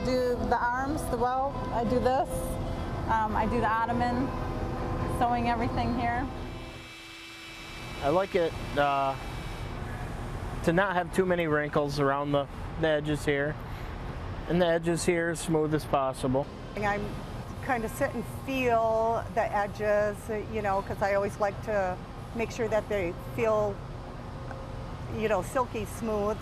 do the arms, the welt, I do this. I do the ottoman, sewing everything here. I like it to not have too many wrinkles around the edges here, and the edges here as smooth as possible. I kind of sit and feel the edges, you know, because I always like to make sure that they feel, you know, silky smooth.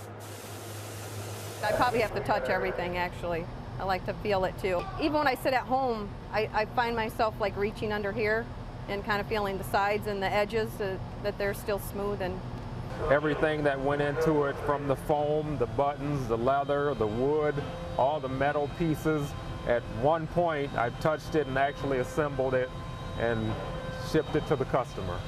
I probably have to touch everything, actually. I like to feel it too. Even when I sit at home, I find myself like reaching under here and kind of feeling the sides and the edges that they're still smooth. And everything that went into it, from the foam, the buttons, the leather, the wood, all the metal pieces. At one point, I touched it and actually assembled it and shipped it to the customer.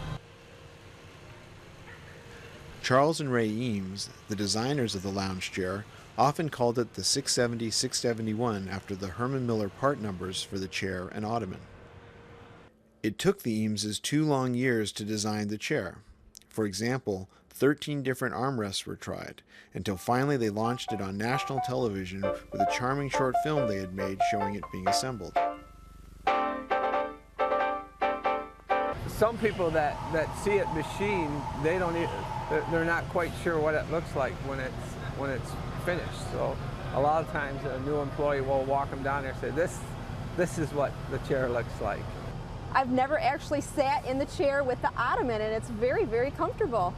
Charles and Ray Eames, the designers of the lounge chair, often called it the 670-671 after the Herman Miller part numbers for the chair and ottoman. It took the Eameses 2 long years to design the chair. For example, 13 different armrests were tried, until finally they launched it on national television with a charming short film they had made showing it being assembled. Some people that see it machined, they're not quite sure what it looks like when it's finished. So a lot of times a new employee will walk them down there and say, this is what the chair looks like. I've never actually sat in the chair with the ottoman, and it's very, very comfortable.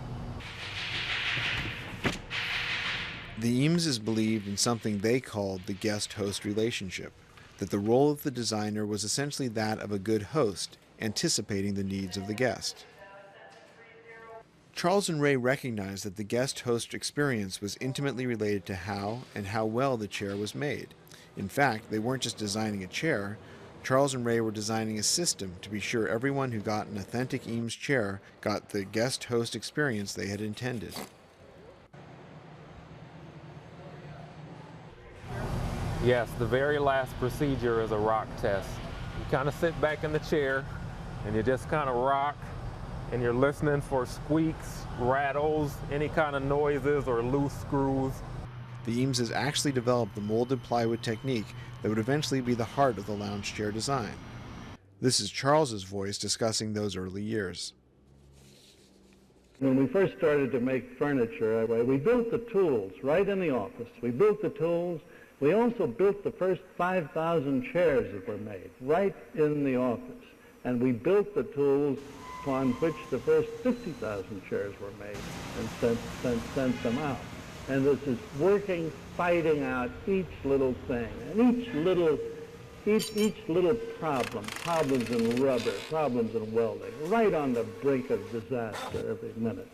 The Eameses believed in something they called the guest-host relationship, that the role of the designer was essentially that of a good host, anticipating the needs of the guest. Charles and Ray recognized that the guest-host experience was intimately related to how and how well the chair was made. In fact, they weren't just designing a chair. Charles and Ray were designing a system to be sure everyone who got an authentic Eames chair got the guest-host experience they had intended. Yes, the very last procedure is a rock test. You kind of sit back in the chair and you just kind of rock, and you're listening for squeaks, rattles, any kind of noises or loose screws. The Eameses actually developed the molded plywood technique that would eventually be the heart of the lounge chair design. This is Charles's voice discussing those early years. When we first started to make furniture, we built the tools right in the office. We built the tools. We also built the first 5,000 chairs that were made right in the office. And we built the tools upon which the first 50,000 chairs were made and sent them out. And this is working, fighting out each little thing, and each little problem, problems in rubber, problems in welding, right on the brink of disaster every minute.